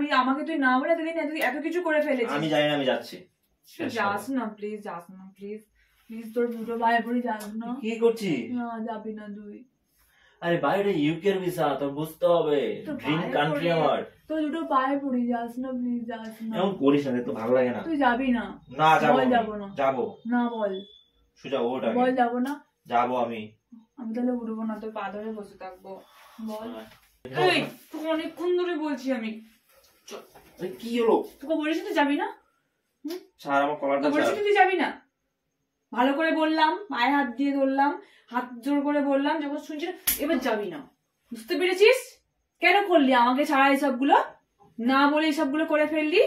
আমি আমাকে তুই না বলে এতদিন এত কিছু করে ফেলেছিস। আমি জানি না, আমি যাচ্ছি। যাস না প্লিজ, যাস না প্লিজ প্লিজ, তোর দুটো ভাই পড়ে যাস না। কি করছিস? না যাবি না তুই। আরে বাইরে ইউকে এর ভিসা, তোর বুঝতে হবে, ড্রিম কান্ট্রি আমার। তোর দুটো পায়ে পড়ে যাস না প্লিজ, যাস না। এমন করিস না, তো ভালো লাগে না। তুই যাবি না? না যাবো না। যাবো না বল। সুজা ওটা বল যাবো না। যাবো আমি তাহলে উঠবো না, তোর পা ধরে বসে থাকবো। বল। এই তোকে অনেকক্ষণ ধরে বলছি আমি। কি হলো? তোকে বলিস তুই যাবি না? ছাড় আমার কলারটা, বলিস তুই যাবি না? ভালো করে বললাম, পায়ে হাত দিয়ে ধরলাম, হাত জোর করে বললাম, যখন শুনছি এবার যাবি না। বুঝতে পেরেছিস? কেন করলি আমাকে ছাড়া এইসবগুলো? না বলে এইসবগুলো করে ফেললি।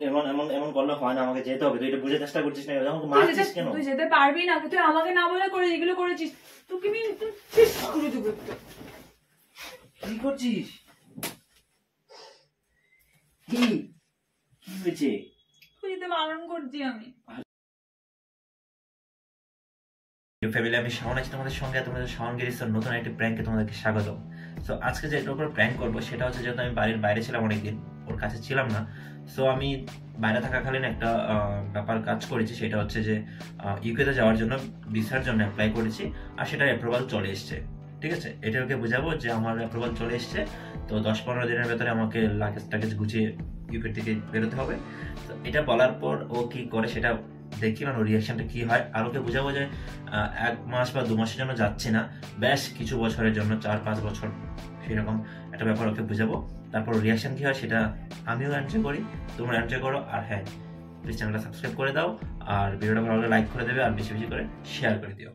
এমন এমন এমন করলে হয় না, আমাকে যেতে হবে। তুই এটা বুঝে চেষ্টা করছিস না, আমাকে মারছিস কেন? তুই যেতে পারবি না, তুই আমাকে না বলে করে এগুলো করেছিস। তোকে আমি শেষ করে দেবো। কি করছিস? কি হয়েছে? তুই যেতে বারণ করছি আমি। ফ্যামিলি, আমি শাওন আছি তোমাদের সঙ্গে। তোমাদের শাওন গিরিসের নতুন একটি প্র্যাঙ্কে তোমাদেরকে স্বাগত। সো আজকে যে এটার উপর প্র্যাঙ্ক করবো সেটা হচ্ছে, যেহেতু আমি বাড়ির বাইরে ছিলাম অনেকদিন, ওর কাছে ছিলাম না, সো আমি বাইরে থাকাকালীন একটা ব্যাপার কাজ করেছি। সেটা হচ্ছে যে ইউকেতে যাওয়ার জন্য ভিসার জন্য অ্যাপ্লাই করেছি, আর সেটার অ্যাপ্রুভাল চলে এসছে। ঠিক আছে, এটা ওকে বুঝাবো যে আমার অ্যাপ্রুভাল চলে এসছে, তো 10-15 দিনের ভেতরে আমাকে লাগেজ গুছিয়ে ইউকে থেকে বেরোতে হবে। তো এটা বলার পর ও কি করে সেটা দেখি, মানে ওর রিয়াকশনটা কি হয়। আর ওকে বুঝাবো যে 1 মাস বা 2 মাসের জন্য যাচ্ছে না, বেশ কিছু বছরের জন্য, 4-5 বছর, সেরকম একটা ব্যাপার ওকে বুঝাবো। তারপর রিয়াকশন কি হয় সেটা আমিও এনজয় করি, তোমরা এনজয় করো। আর হ্যাঁ, প্লিজ চ্যানেলটা সাবস্ক্রাইব করে দাও, আর ভিডিওটা ভালো লাগলে লাইক করে দেবে, আর বেশি বেশি করে শেয়ার করে দিও।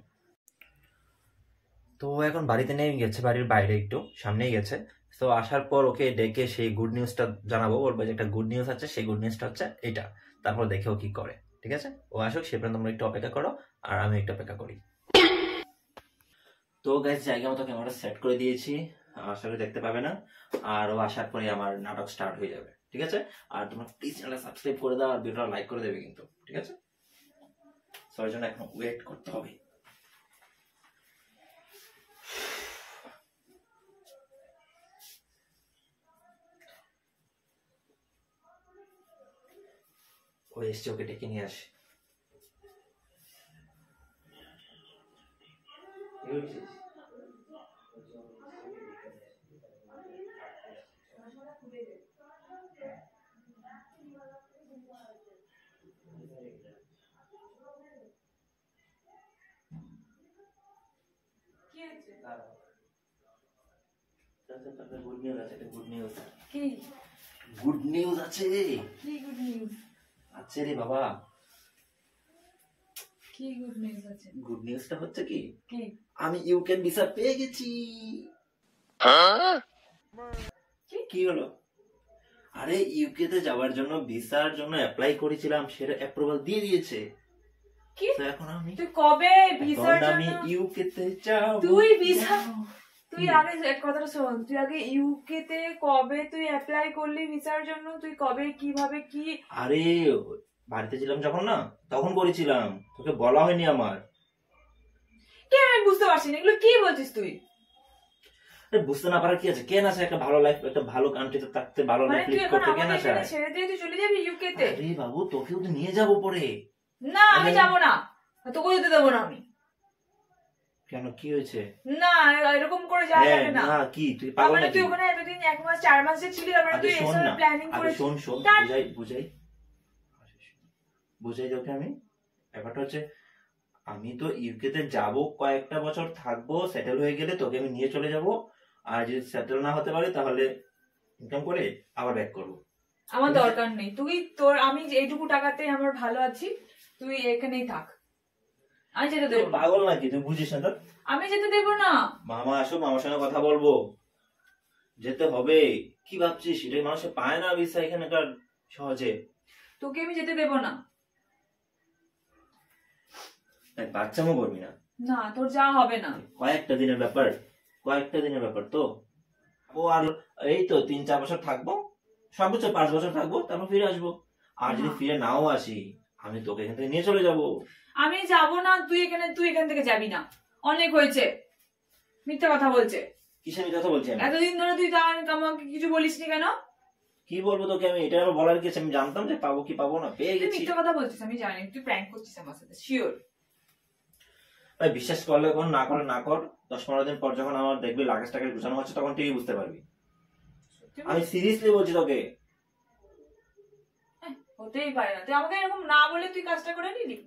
তো এখন বাড়িতে নেই গেছে, বাড়ির বাইরে একটু সামনেই গেছে। তো আসার পর ওকে ডেকে সেই গুড নিউজটা জানাবো, বলবো যে একটা গুড নিউজ আছে, সেই গুড নিউজটা হচ্ছে এটা। তারপর দেখে ও কি করে। ঠিক আছে, ও আসুক, সে পর্যন্ত তোমরা একটু অপেক্ষা করো, আর আমি একটু অপেক্ষা করি। তো গাইস, জায়গা মতো ক্যামেরা সেট করে দিয়েছি, আশা করি দেখতে পাবে না। আর ও আসার পরে আমার নাটক স্টার্ট হয়ে যাবে। ঠিক আছে, আর তোমরা প্লিজ চ্যানেলটা সাবস্ক্রাইব করে দাও, আর ভিডিওটা লাইক করে দেবে কিন্তু। ঠিক আছে, সবার জন্য এখন ওয়েট করতে হবে। ও এসছে, ওকে ডেকে নিয়ে আসে। গুড নিউজ আছে রে বাবা। কি গুড নিউজ আছে? গুড নিউজটা হচ্ছে কি, আমি ইউকে ভিসা পেয়ে গেছি। কি হলো? আরে ইউকে তে যাওয়ার জন্য ভিসার জন্য অ্যাপ্লাই করেছিলাম, সেটা অ্যাপ্রুভাল দিয়ে দিয়েছে। কি? তো এখন আমি, তুই কবে ভিসার জন্য আমি ইউকে তে যাব? তুই ভিসা, তুই আগে এক কথাটা শোন, তুই আগে ইউকে তে কবে তুই অ্যাপ্লাই করলি ভিসার জন্য? তুই কবে, কিভাবে, কি? আরে বাড়িতে ছিলাম যখন, না তখন করেছিলাম, তোকে বলা হয়নি আমার। কে? আমি বুঝতে পারছি না, এগুলো কি বলছিস তুই? বুঝতে না পারার কি আছে? কেন আছে একটা ভালো লাইফ, একটা ভালো কান্ট্রিতে থাকতে, ভালো লাইফ লিড করতে, কেন আছে? ছেড়ে দিয়ে তুই চলে যাবি ইউকে তে? আরে বাবু, তোকেও তো নিয়ে যাবো পরে। না, আমি যাব না, তোকে যেতে দেবো না আমি। কেন, কি হয়েছে? না, এরকম করে যাওয়া যাবে না। না কি তুই পাগল নাকি? তুই ওখানে এতদিন 1 মাস 4 মাস যে ছিলি, তারপরে তুই এসব প্ল্যানিং করে। শোন বুঝাই তোকে আমি। ব্যাপারটা হচ্ছে, আমি তো ইউকে তে যাবো, কয়েকটা বছর থাকবো, সেটেল হয়ে গেলে তোকে আমি নিয়ে চলে যাব। আর যদি সেটেল না হতে পারি, তাহলে ইনকাম করে আবার ব্যাক করবো। আমার দরকার নেই, তুই তোর, আমি এইটুকু টাকাতে আমার ভালো আছি, তুই এখানেই থাক। আমি যেতে দেবো না। পাগল নাকি তুই? বুঝিস না তো? আমি যেতে দেবো না। মামা আসো, মামার সঙ্গে কথা বলবো, যেতে হবে। কি ভাবছিস? এটাই মানুষে পায় না ভিসা এখানকার সহজে। তোকে আমি যেতে দেবো না। বাচ্চামো করবি না। না, তোর যা হবে না। কয়েকটা দিনের ব্যাপার তো। ও আর এই তো 3-4 বছর থাকবো, সর্বোচ্চ 5 বছর থাকবো, তারপর ফিরে আসবো। আর যদি ফিরে নাও আসি, আমি তোকে এখান থেকে নিয়ে চলে যাবো। আমি যাবো না, তুই এখান থেকে যাবি না। অনেক হয়েছে, মিথ্যা কথা বলছে। কিসে মিথ্যা কথা বলছি? এতদিন ধরে তুই আমাকে কিছু বলিসনি কেন? কি বলবো তোকে আমি, এটা আমার বলার কি আছে? আমি জানতাম যে পাবো কি পাবো না, পেয়ে তুই গেছি। মিথ্যে কথা বলছিস, আমি জানি তুই প্র্যাঙ্ক করছিস আমার সাথে, শিওর। ভাই বিশ্বাস করলে কোন, না করলে না কর, 10-15 দিন পর যখন আমার দেখবি লাগেজ টাকে গুছানো হচ্ছে তখন ঠিকই বুঝতে পারবি। আমি সিরিয়াসলি বলছি তোকে। হতেই পারে না, তুই আমাকে এরকম না বলে তুই কাজটা করে নিলি।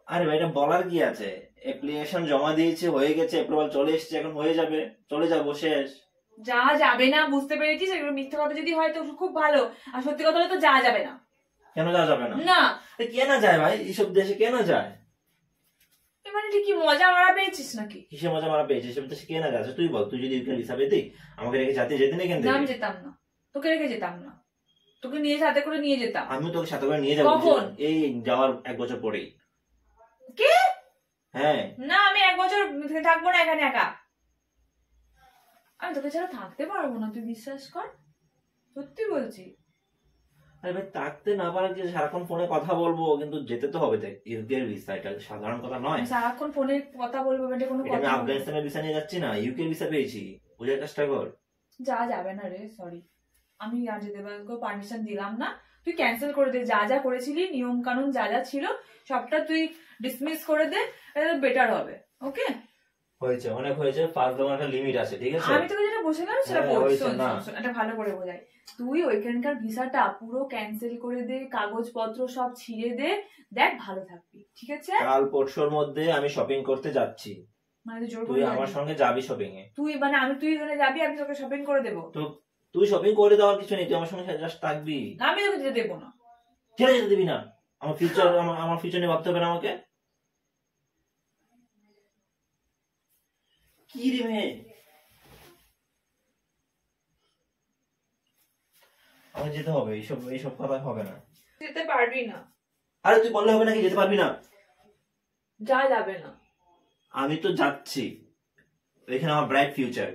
আরে ভাই এটা বলার কি আছে, অ্যাপ্লিকেশন জমা দিয়েছি, হয়ে গেছে, অ্যাপ্রুভাল চলে এসেছে, এখন হয়ে যাবে, চলে যাবো, শেষ। যা যাবে না বুঝতে পেরেছিস, এগুলো মিথ্যে কথা যদি হয় তো খুব ভালো, আর সত্যি কথা হলে তো যা যাবে না। কেন যাওয়া যাবে না? না কে না যায় ভাই, এইসব দেশে কে না যায়? মানে তুই কি মজা মারা পেয়েছিস নাকি? কিসে মজা মারা পেয়েছে, এসব দেশে কে না যায়? আচ্ছা তুই বল, তুই যদি ইউকের ভিসা পেতি আমাকে রেখে জাতি যেতে না, কেন না আমি যেতাম না, তোকে রেখে যেতাম না, তোকে নিয়ে সাথে করে নিয়ে যেতাম। আমি তোকে সাথে করে নিয়ে যাবো। কখন? এই যাওয়ার 1 বছর পরেই। কে? হ্যাঁ। না আমি 1 বছর থাকবো না এখানে একা, আমি তোকে ছাড়া থাকতে পারবো না, তুই বিশ্বাস কর, সত্যি বলছি। আরে ভাই থাকতে না পারার যে সারাক্ষণ ফোনে কথা বলবো, কিন্তু যেতে তো হবে। দেখ ইউকের ভিসা এটা সাধারণ কথা নয়। আমি সারাক্ষণ ফোনে কথা বলবো, এটা কোনো এটা আমি কথা নয়। আফগানিস্তানের ভিসা নিয়ে যাচ্ছি না, ইউকের ভিসা পেয়েছি, বুঝার চেষ্টা কর। যা যাবে না রে, সরি, আমি আর যেতে পারমিশন দিলাম না, তুই ক্যান্সেল করে দে, যা যা করেছিলি নিয়ম কানুন যা যা ছিল সবটা তুই ডিসমিস করে দে, এটা বেটার হবে। ওকে হয়েছে, অনেক হয়েছে, ফার্স্ট দেওয়ার একটা লিমিট আছে, ঠিক আছে? আমি তোকে যেটা বসেলাম সেটা হ্যাঁ, বল, হয়েছে শোন না। শোন, শোন, এটা ভালো করে বোঝাই। তুই ওইখানকার ভিসাটা পুরো ক্যান্সেল করে দে, কাগজপত্র সব ছিঁড়ে দে, দেখ ভালো থাকবি, ঠিক আছে? কাল পরশুর মধ্যে আমি শপিং করতে যাচ্ছি, মানে তুই জোর তুই করে আমার যাবি? সঙ্গে যাবি শপিং এ। তুই মানে তুই এখানে যাবি, আমি তোকে শপিং করে দেবো? তো তুই শপিং করে দেওয়ার কিছু নেই, তুই আমার সঙ্গে জাস্ট থাকবি। না, আমি তোকে যেতে দেবো না। ছেড়ে যেতে দিবি না? আমার ফিউচার, আমার ফিউচার নিয়ে ভাবতে হবে না আমাকে? কি রে মেয়ে, আমার যেতে হবে, এইসব কথা হবে না। যেতে পারবি না। আরে তুই বললে হবে নাকি যেতে পারবি না? যা যাবে না। আমি তো যাচ্ছি, এখানে আমার ব্রাইট ফিউচার।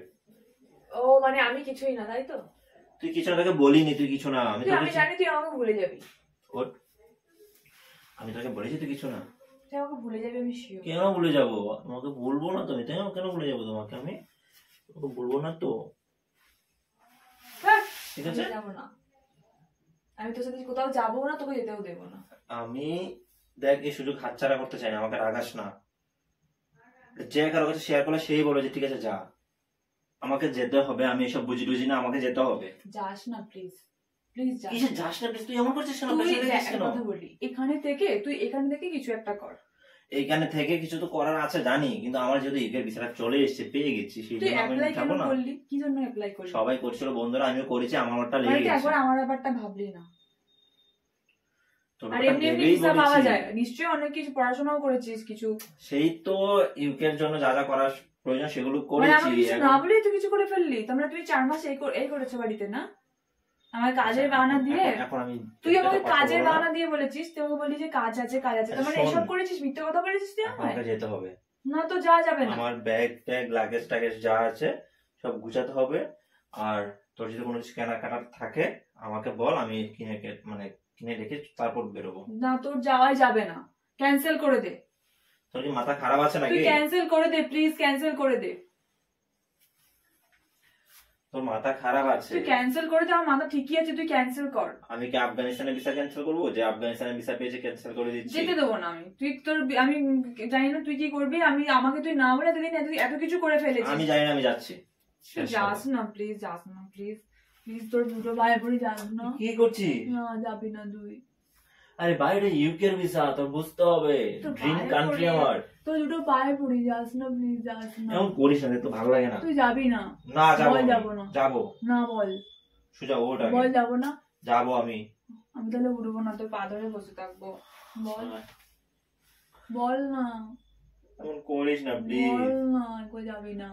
ও মানে আমি কিছুই না, তাই তো? তুই কিছু না, তোকে বলিনি তুই কিছু না। আমি আমি জানি তুই আমাকে ভুলে যাবি, ওঠ। আমি তোকে বলেছি তুই কিছু না। তুই আমাকে ভুলে যাবি, আমি শিওর। কেন ভুলে যাবো? তোমাকে বলবো না তো, আমি তাই কেন ভুলে যাবো তোমাকে? আমি তোকে বলবো না তো, ঠিক আছে? যাবো না, আমি তোর সাথে কোথাও যাবো না, তোকে যেতেও দেবো না। আমি দেখ এই সুযোগ হাতছাড়া করতে চাই না, আমাকে রাগাস না। যে কারো কাছে শেয়ার করলে সেই বলে যে ঠিক আছে যা, আমাকে যেতে হবে, আমি এসব বুঝি টুঝি না, আমাকে যেতে হবে। যাস না প্লিজ, প্লিজ যা। কিসে যাস না প্লিজ? তুই এমন করছিস কেন? তুই প্রেশার দিচ্ছিস কেন? কথা বলি, তুই এখান থেকে কিছু একটা কর। এইখানে থেকে কিছু তো করার আছে জানি, কিন্তু আমার যেহেতু ইউকের ভিসাটা চলে এসেছে, পেয়ে গেছি, সেই তুই জন্য আমি অ্যাপ্লাই কেন যাবো না। করলি? কি জন্য অ্যাপ্লাই করলি? সবাই করছিল বন্ধুরা, আমিও করেছি, আমারটা মানে লেগে তুই গেছে। একবার আমার ব্যাপারটা ভাবলি না? তোর আর ব্যাপারটা এমনি এমনি ভেবেই ভিসা পাওয়া বলেছি। যায়, নিশ্চয়ই অনেক কিছু পড়াশোনাও করেছিস কিছু। সেই তো ইউকের জন্য যা যা করার প্রয়োজন সেগুলো মানে আমি করেছি। কিছু না বলে তুই কিছু করে ফেললি? তোমরা তুই 4 মাস এই করেছো বাড়িতে না, আমার কাজের বাহানা দিয়ে। এখন আমি তুই আমাকে কথা কাজের বলবো না। বাহানা দিয়ে বলেছিস, তুই আমাকে বললি যে কাজ আছে কাজ আছে, তার মানে শোন। এসব করেছিস, মিথ্যে কথা বলেছিস তুই আমায়। আমাকে যেতে হবে। না তো যা যাবে না। আমার ব্যাগ ট্যাগ লাগেজ টাগেজ যা আছে সব গুছাতে হবে। আর তোর যদি কোনো কিছু কেনাকাটা থাকে আমাকে বল, আমি কিনে রেখে তারপর বেরোবো। না তোর যাওয়াই যাবে না, ক্যান্সেল করে দে। তোর কি মাথা খারাপ আছে তুই নাকি? ক্যান্সেল করে দে প্লিজ, ক্যান্সেল করে দে। তোর মাথা খারাপ আছে? তুই ক্যান্সেল করে দে, আমার মাথা ঠিকই আছে, তুই ক্যান্সেল কর। আমি কি আফগানিস্তানের ভিসা ক্যান্সেল করবো? যে আফগানিস্তানের ভিসা পেয়েছে ক্যান্সেল করে দিচ্ছি? যেতে দেবো না আমি। আমি জানি না তুই কি করবি, আমাকে তুই না বলে এতদিন এত কিছু করে ফেলেছিস। আমি জানি না, আমি যাচ্ছি। তুই যাস না প্লিজ, যাস না প্লিজ, প্লিজ তোর দুটো ভাই পড়ে যাস না। কি করছিস? না যাবি না তুই। আরে বাইরে ইউকের ভিসা, তোর বুঝতে হবে, তোর ড্রিম পায়ে কান্ট্রি পড়ি। আমার। তোর দুটো পায়ে পড়ি, যাস না প্লিজ, যাস না। এমন করিস না, তো ভালো লাগে না। তুই যাবি না? না যাবো, বল যাবো না। যাবো। না বল। সোজা ওটা বল যাবো না। যাবো আমি। আমি তাহলে উঠবো না, তোর পা ধরে বসে থাকবো। বল, বল না, এমন করিস না প্লিজ। বল না, কই যাবি না?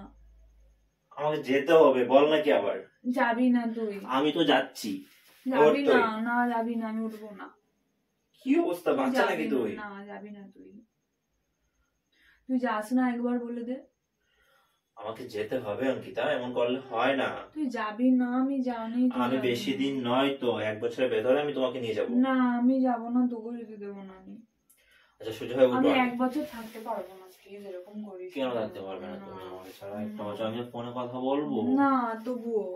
আমাকে যেতে হবে, বল নাকি আবার? যাবি না তুই? আমি তো যাচ্ছি। যাবি ওর না, তুই। না যাবি না, আমি উঠবো না। কি অবস্থা, বাচ্চা যাবি নাকি তুই? না, যাবি না তুই। তুই যাস না, একবার বলে দে। আমাকে যেতে হবে অঙ্কিতা, এমন করলে হয় না। তুই যাবি না, আমি জানি তুই আমি যাবি বেশি না। দিন নয় তো, 1 বছরের ভেতরে আমি তোমাকে নিয়ে যাবো। না আমি যাবো না, তোকে যেতে দেবো না আমি। আচ্ছা সোজা হয়ে আমি উঠো। 1 বছর থাকতে পারবো না, প্লিজ এরকম করিস কেন না। থাকতে পারবে না তুমি না। আমাকে ছাড়া? একটা বছর আমি ফোনে কথা বলবো। না তবুও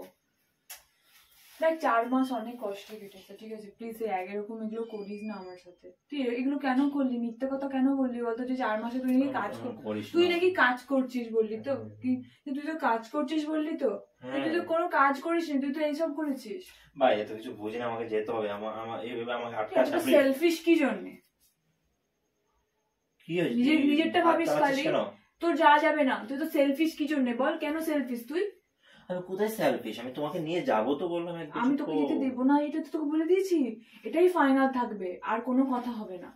দেখ 4 মাস অনেক কষ্টে কেটেছে, ঠিক আছে? প্লিজ এরকম এগুলো করিস না আমার সাথে। তুই এগুলো কেন করলি? মিথ্যে কথা কেন বললি বলতো যে 4 মাসে তুই নাকি কাজ তুই নাকি কাজ করছিস বললি তো? কি তুই তো কাজ করছিস বললি তো? তুই তো কোনো কাজ করিস নি, তুই তো এইসব করেছিস। ভাই এত কিছু বুঝি না, আমাকে যেতে হবে। আমার এইভাবে আমাকে আটকা তুই সেলফিশ কি জন্য? কি হয়েছে? নিজেরটা ভাবিস খালি, তোর যা যাবে না। তুই তো সেলফিশ কি জন্য বল? কেন সেলফিশ তুই? আমি কোথায় সেলফিশ? আমি তোমাকে নিয়ে যাবো তো বললাম। আমি তোকে যেতে দেবো না, এটা তো তোকে বলে দিয়েছি। এটাই ফাইনাল থাকবে, আর কোনো কথা হবে না।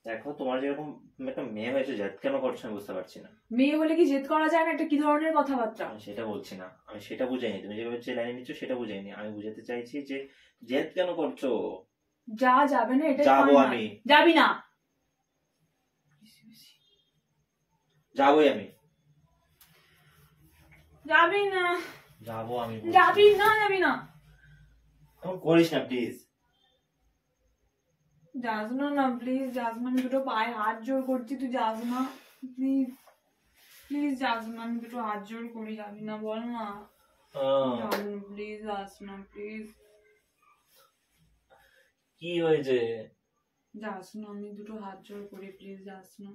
দেখো তোমার যেরকম একটা মেয়ে হয়েছে, জেদ কেন করছো আমি বুঝতে পারছি না। মেয়ে হলে কি জেদ করা যায় না? একটা কি ধরনের কথাবার্তা? আমি সেটা বলছি না, আমি সেটা বুঝাইনি। তুমি যেভাবে লাইনে নিচ্ছ সেটা বুঝাইনি। আমি বুঝাতে চাইছি যে জেদ কেন করছো? যা যাবে না, এটা যাবো আমি। যাবি না? যাবোই আমি। যাবি না? যাবো আমি। যাবি না? যাবি না? এখন করিস না প্লিজ। যাস না, না প্লিজ যাস না। আমি দুটো পায়ে হাত জোর করছি, তুই যাস না প্লিজ। প্লিজ যাস না, আমি দুটো হাত জোর করি। যাবি না বল না? প্লিজ যাস না, প্লিজ। কি হয়েছে? যাস না, আমি দুটো হাত জোর করি, প্লিজ যাস না।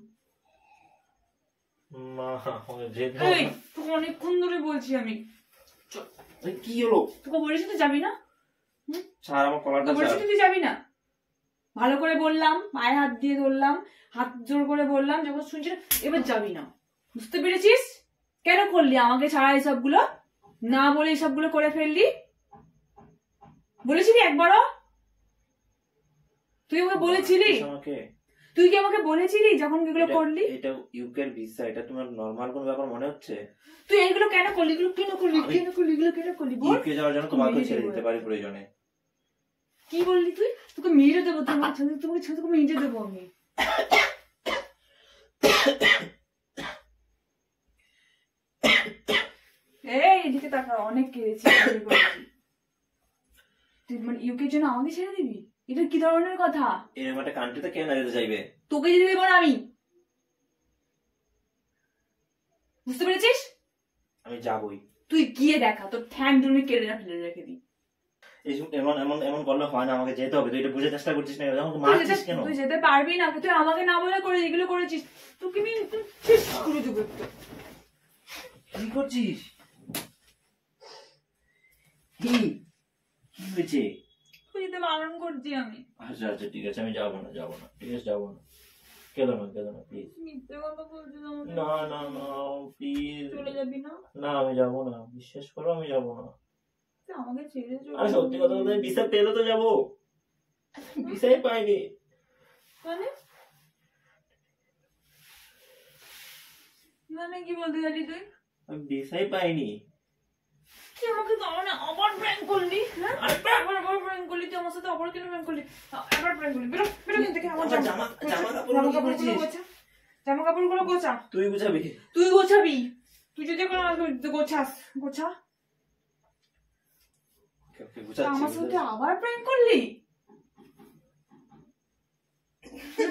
তোকে অনেকক্ষণ ধরে বলছি আমি। কি হলো? তোকে বলেছি তুই যাবি না? ছাড় আমার কলারটা। বলেছি তুই যাবি না। ভালো করে বললাম, পায়ে হাত দিয়ে ধরলাম, হাত জোর করে বললাম, যখন শুনছি এবার যাবি না। বুঝতে পেরেছিস? কেন করলি আমাকে ছাড়া এসবগুলো? না বলে এসবগুলো করে ফেললি। বলেছিলি একবারও? তুই আমাকে বলেছিলি? তুই কি আমাকে বলেছিলি যখন এগুলো করলি? এটা ইউকের ভিসা, এটা তোমার নরমাল কোনো ব্যাপার মনে হচ্ছে? তুই এগুলো কেন করলি? এগুলো কেন করলি? কেন করলি? এগুলো কেন করলি? ইউকে যাওয়ার জন্য তোমাকে ছেড়ে দিতে পারি প্রয়োজনে। কি বললি তুই? তোকে মেরে দেবো, তোকে মেরে দেবো আমি। এই এদিকে তাকা, অনেক কেড়েছি। তুই মানে ইউকের জন্য আমাকে ছেড়ে দিবি? এটা কি ধরনের কথা? এরকম একটা কান্ট্রিতে কেন যেতে চাইবে? তোকে যেতে দেবো না আমি। বুঝতে পেরেছিস? আমি যাবই। তুই গিয়ে দেখা, তোর ঠ্যাং তুমি কেড়ে না ফেলে রেখে দিই। এমন এমন এমন করলে হয় না, আমাকে যেতে হবে। তুই এটা বুঝে চেষ্টা করছিস না, আমাকে মারছিস কেন? তুই যেতে পারবি না, তুই আমাকে না বলে করে এগুলো করেছিস। তোকে আমি শেষ করে দেবো। কি করছিস? কি হয়েছে? তুই যেতে বারণ করছি আমি। আচ্ছা আচ্ছা ঠিক আছে, আমি যাবো না। ঠিক আছে যাবো না। কেঁদো না প্লিজ। মিথ্যে কথা বলছিস আমাকে। না প্লিজ। চলে যাবি না? না আমি যাবো না, বিশ্বাস করো আমি যাবো না। আমাকে ছেড়ে চলে। আমি সত্যি কথা বলতে, ভিসা পেলে তো যাবো। ভিসাই পাইনি। মানে কি বলতে চাইলি তুই? আমি ভিসাই পাইনি। তুই আমাকে তাহলে আবার প্র্যাঙ্ক করলি? হ্যাঁ আবার প্র্যাঙ্ক করলি তুই আমার সাথে? আবার কেন প্র্যাঙ্ক করলি? আবার প্র্যাঙ্ক করলি? বেরো এখান থেকে। আমার জামা কাপড়গুলো গোছা। তুই গোছাবি? তুই গোছাবি? তুই যদি এখন গোছাস, গোছা। আমার সাথে আবার প্র্যাঙ্ক করলি?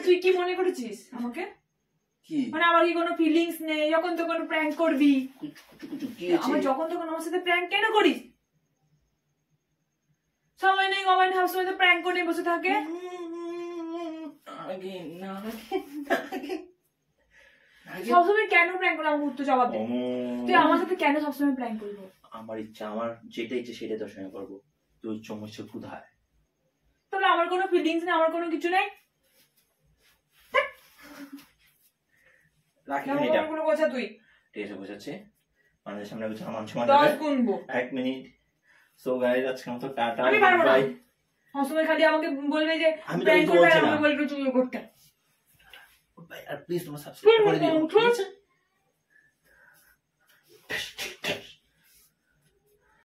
তুই কি মনে করেছিস আমাকে? মানে আমার কি কোনো ফিলিংস নেই? যখন তখন প্র্যাঙ্ক করবি? আমার যখন তখন আমার সাথে প্র্যাঙ্ক কেন করিস? সময় নেই কমায় না, সবসময় তো প্র্যাঙ্ক করে বসে থাকে। সবসময় কেন প্র্যাঙ্ক করে? আমার উত্তর জবাব দে। তুই আমার সাথে কেন সবসময় প্র্যাঙ্ক করবো? আমার ইচ্ছা, আমার যেটা ইচ্ছে সেটাই তোর সঙ্গে করবো। তুই সমস্যা কোথায়? তাহলে আমার কোনো ফিলিংস নেই, আমার কোনো কিছু নেই। গোছা তুই। ঠিক আছে গোছাচ্ছি। মানুষের সামনে গোছা, আমার সমান 10 গুনবো। 1 মিনিট। সো গাইস আজকে মতো টাটা। আমি পারবো না। সবসময় খালি আমাকে বলবে যে প্র্যাঙ্ক করবে, আমাকে বলবে তুই করতে। ভাই আর প্লিজ তোমরা সাবস্ক্রাইব করে দিও।